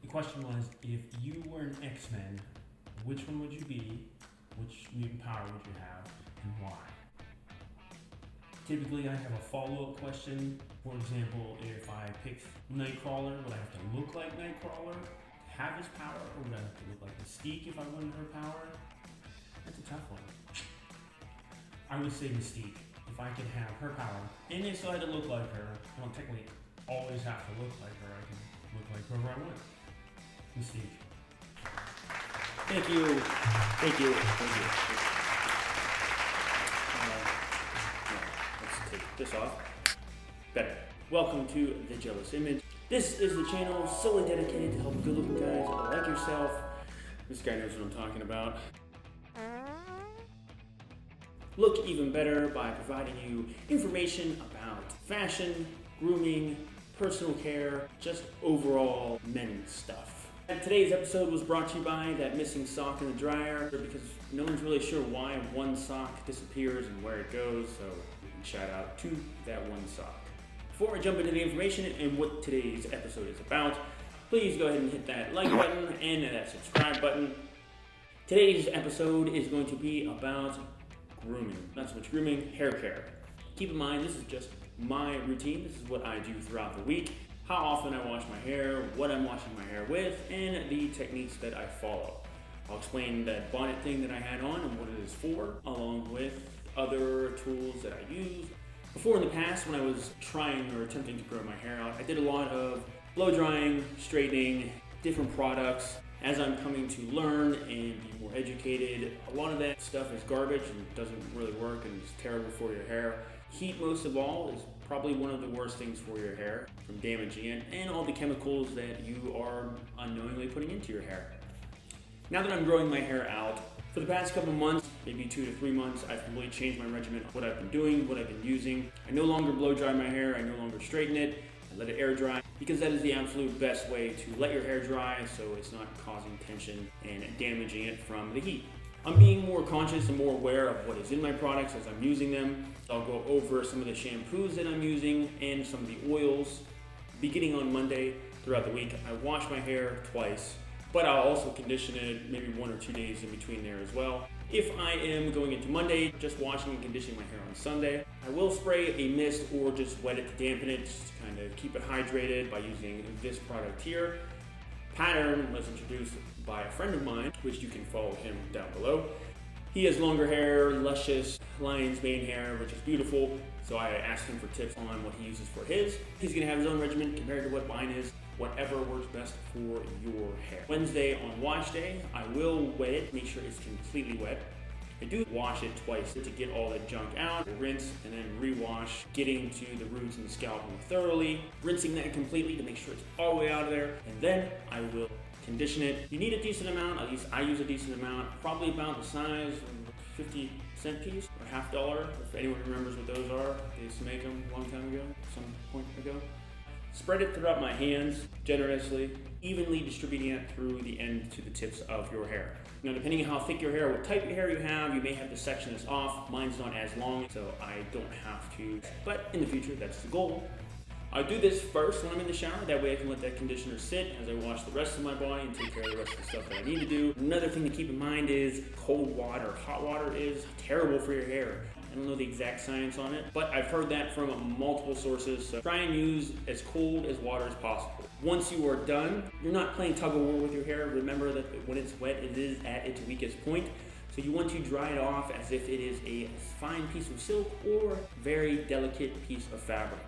The question was, if you were an X-Men, which one would you be, which mutant power would you have, and why? Typically, I have a follow-up question. For example, if I picked Nightcrawler, would I have to look like Nightcrawler to have his power, or would I have to look like Mystique if I wanted her power? That's a tough one. I would say Mystique. If I could have her power, and if so I had to look like her, I don't technically always have to look like her. I can look like whoever I want. Mystique. Thank you. Let's take this off. Better. Welcome to The Jealous Image. This is the channel solely dedicated to help good-looking guys like yourself. This guy knows what I'm talking about. Look even better by providing you information about fashion, grooming, personal care, just overall men's stuff. And today's episode was brought to you by that missing sock in the dryer, because no one's really sure why one sock disappears and where it goes, so we can shout out to that one sock. Before I jump into the information and what today's episode is about, please go ahead and hit that like button and that subscribe button. Today's episode is going to be about grooming. Not so much grooming, hair care. Keep in mind, this is just my routine. This is what I do throughout the week. How often I wash my hair, what I'm washing my hair with, and the techniques that I follow. I'll explain that bonnet thing that I had on and what it is for, along with other tools that I use. Before in the past, when I was trying or attempting to grow my hair out, I did a lot of blow drying, straightening, different products. As I'm coming to learn and be more educated, a lot of that stuff is garbage and doesn't really work and is terrible for your hair. Heat, most of all, is probably one of the worst things for your hair, from damaging it and all the chemicals that you are unknowingly putting into your hair. Now that I'm growing my hair out, for the past couple months, maybe 2 to 3 months, I've completely changed my regimen, what I've been doing, what I've been using. I no longer blow dry my hair, I no longer straighten it, I let it air dry, because that is the absolute best way to let your hair dry so it's not causing tension and damaging it from the heat. I'm being more conscious and more aware of what is in my products as I'm using them. I'll go over some of the shampoos that I'm using and some of the oils. Beginning on Monday, throughout the week, I wash my hair twice, but I'll also condition it maybe 1 or 2 days in between there as well. If I am going into Monday, just washing and conditioning my hair on Sunday, I will spray a mist or just wet it to dampen it, just to kind of keep it hydrated by using this product here. Pattern was introduced by a friend of mine, which you can follow him down below. He has longer hair, luscious lion's mane hair, which is beautiful. So I asked him for tips on what he uses for his. He's gonna have his own regimen compared to what mine is, whatever works best for your hair. Wednesday on wash day, I will wet it, make sure it's completely wet. I do wash it twice to get all the junk out, rinse, and then rewash, getting to the roots and the scalp more thoroughly, rinsing that completely to make sure it's all the way out of there, and then I will condition it. You need a decent amount, at least I use a decent amount, probably about the size of a 50-cent piece or $50, if anyone remembers what those are. They used to make them a long time ago, some point ago. Spread it throughout my hands generously, evenly distributing it through the end to the tips of your hair. Now, depending on how thick your hair, what type of hair you have, you may have to section this off. Mine's not as long, so I don't have to, but in the future, that's the goal. I do this first when I'm in the shower, that way I can let that conditioner sit as I wash the rest of my body and take care of the rest of the stuff that I need to do. Another thing to keep in mind is cold water. Hot water is terrible for your hair. I don't know the exact science on it, but I've heard that from multiple sources, so try and use as cold as water as possible. Once you are done, you're not playing tug of war with your hair. Remember that when it's wet, it is at its weakest point. So you want to dry it off as if it is a fine piece of silk or very delicate piece of fabric.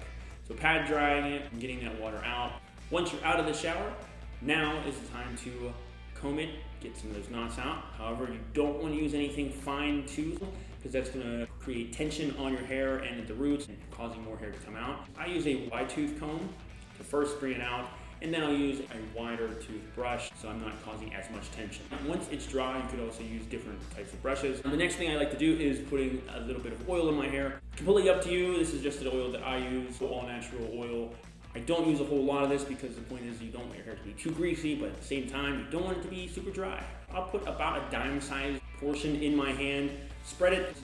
So pad drying it and getting that water out. Once you're out of the shower, now is the time to comb it, get some of those knots out. However, you don't want to use anything fine tooth, because that's going to create tension on your hair and at the roots and causing more hair to come out. I use a wide tooth comb to first bring it out, and then I'll use a wider tooth brush so I'm not causing as much tension. Once it's dry, you could also use different types of brushes. And the next thing I like to do is putting a little bit of oil in my hair. Completely up to you. This is just the oil that I use, all natural oil. I don't use a whole lot of this because the point is you don't want your hair to be too greasy, but at the same time, you don't want it to be super dry. I'll put about a dime-sized portion in my hand, spread it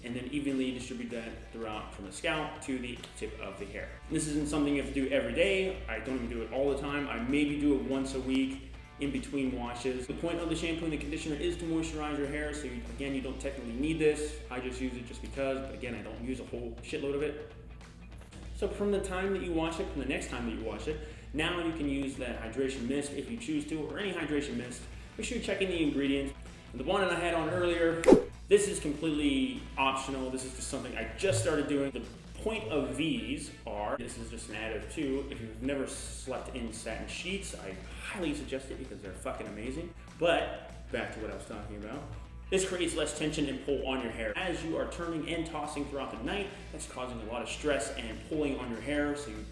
and then evenly distribute that throughout from the scalp to the tip of the hair. This isn't something you have to do every day. I don't even do it all the time. I maybe do it once a week in between washes. The point of the shampoo and the conditioner is to moisturize your hair, so again, you don't technically need this. I just use it just because, but again, I don't use a whole shitload of it. So from the time that you wash it, from the next time that you wash it, now you can use that hydration mist if you choose to, or any hydration mist. Make sure you're checking the ingredients. The one that I had on earlier, this is completely optional. This is just something I just started doing. The point of these are, this is just an additive too, if you've never slept in satin sheets, I highly suggest it because they're fucking amazing. But back to what I was talking about. This creates less tension and pull on your hair. As you are turning and tossing throughout the night, that's causing a lot of stress and pulling on your hair, so you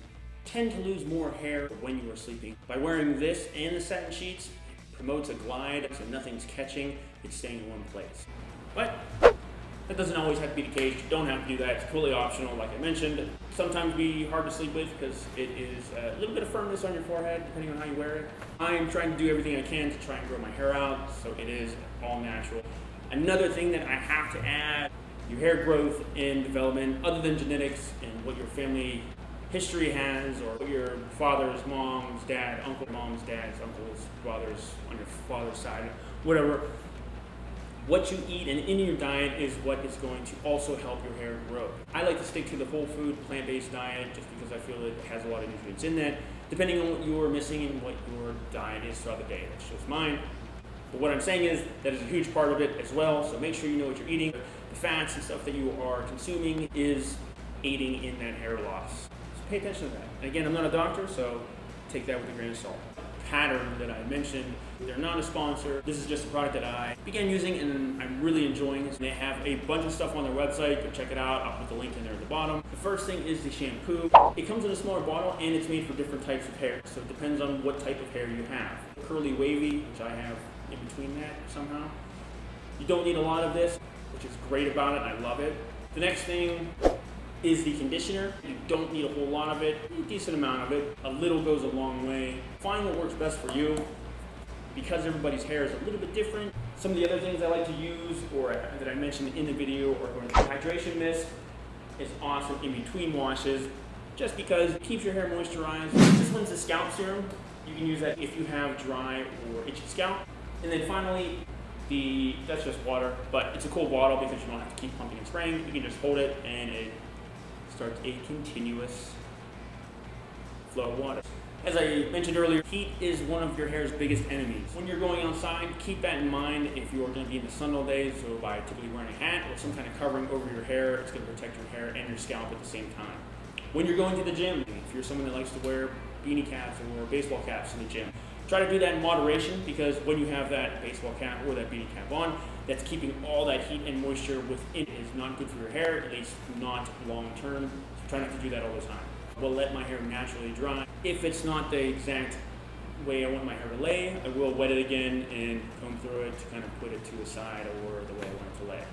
tend to lose more hair when you are sleeping. By wearing this and the satin sheets, it promotes a glide, so nothing's catching, it's staying in one place. But that doesn't always have to be the case. You don't have to do that. It's completely optional, like I mentioned. Sometimes be hard to sleep with because it is a little bit of firmness on your forehead, depending on how you wear it. I am trying to do everything I can to try and grow my hair out, so it is all natural. Another thing that I have to add, your hair growth and development, other than genetics and what your family history has, or what your father's mom's dad, uncle, mom's dad's uncle's father's, on your father's side, whatever. What you eat and in your diet is what is going to also help your hair grow. I like to stick to the whole food, plant-based diet just because I feel it has a lot of nutrients in that, depending on what you're missing and what your diet is throughout the day. That's just mine. But what I'm saying is that is a huge part of it as well, so make sure you know what you're eating. The fats and stuff that you are consuming is aiding in that hair loss. So pay attention to that. And again, I'm not a doctor, so take that with a grain of salt. Pattern that I mentioned, they're not a sponsor. This is just a product that I began using and I'm really enjoying this. They have a bunch of stuff on their website. Go check it out. I'll put the link in there at the bottom. The first thing is the shampoo. It comes in a smaller bottle and it's made for different types of hair. So it depends on what type of hair you have. Curly wavy, which I have in between that somehow. You don't need a lot of this, which is great about it. I love it. The next thing is the conditioner. You don't need a whole lot of it, a decent amount of it. A little goes a long way. Find what works best for you. Because everybody's hair is a little bit different. Some of the other things I like to use, or that I mentioned in the video, or the hydration mist is awesome in between washes, just because it keeps your hair moisturized. This one's a scalp serum. You can use that if you have dry or itchy scalp. And then finally, that's just water, but it's a cool bottle because you don't have to keep pumping and spraying. You can just hold it and it starts a continuous flow of water. As I mentioned earlier, heat is one of your hair's biggest enemies. When you're going outside, keep that in mind if you're going to be in the sun all day, so by typically wearing a hat or some kind of covering over your hair, it's going to protect your hair and your scalp at the same time. When you're going to the gym, if you're someone that likes to wear beanie caps or baseball caps in the gym, try to do that in moderation because when you have that baseball cap or that beanie cap on, that's keeping all that heat and moisture within it is not good for your hair, at least not long term. So try not to do that all the time. Will let my hair naturally dry. If it's not the exact way I want my hair to lay, I will wet it again and comb through it to kind of put it to the side or the way I want it to lay.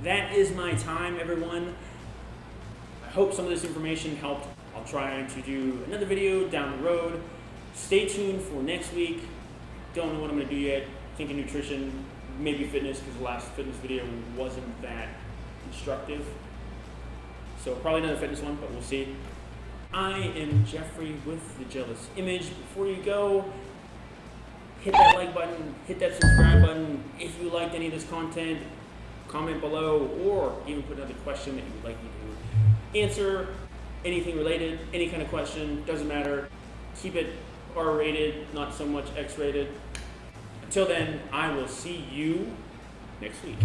That is my time, everyone. I hope some of this information helped. I'll try to do another video down the road. Stay tuned for next week. Don't know what I'm going to do yet. Thinking nutrition, maybe fitness, because the last fitness video wasn't that instructive. So probably another fitness one, but we'll see. I am Jeffrey with The Jealous Image. Before you go, hit that like button, hit that subscribe button. If you liked any of this content, comment below, or even put another question that you would like me to answer. Anything related, any kind of question, doesn't matter. Keep it R-rated, not so much X-rated. Until then, I will see you next week.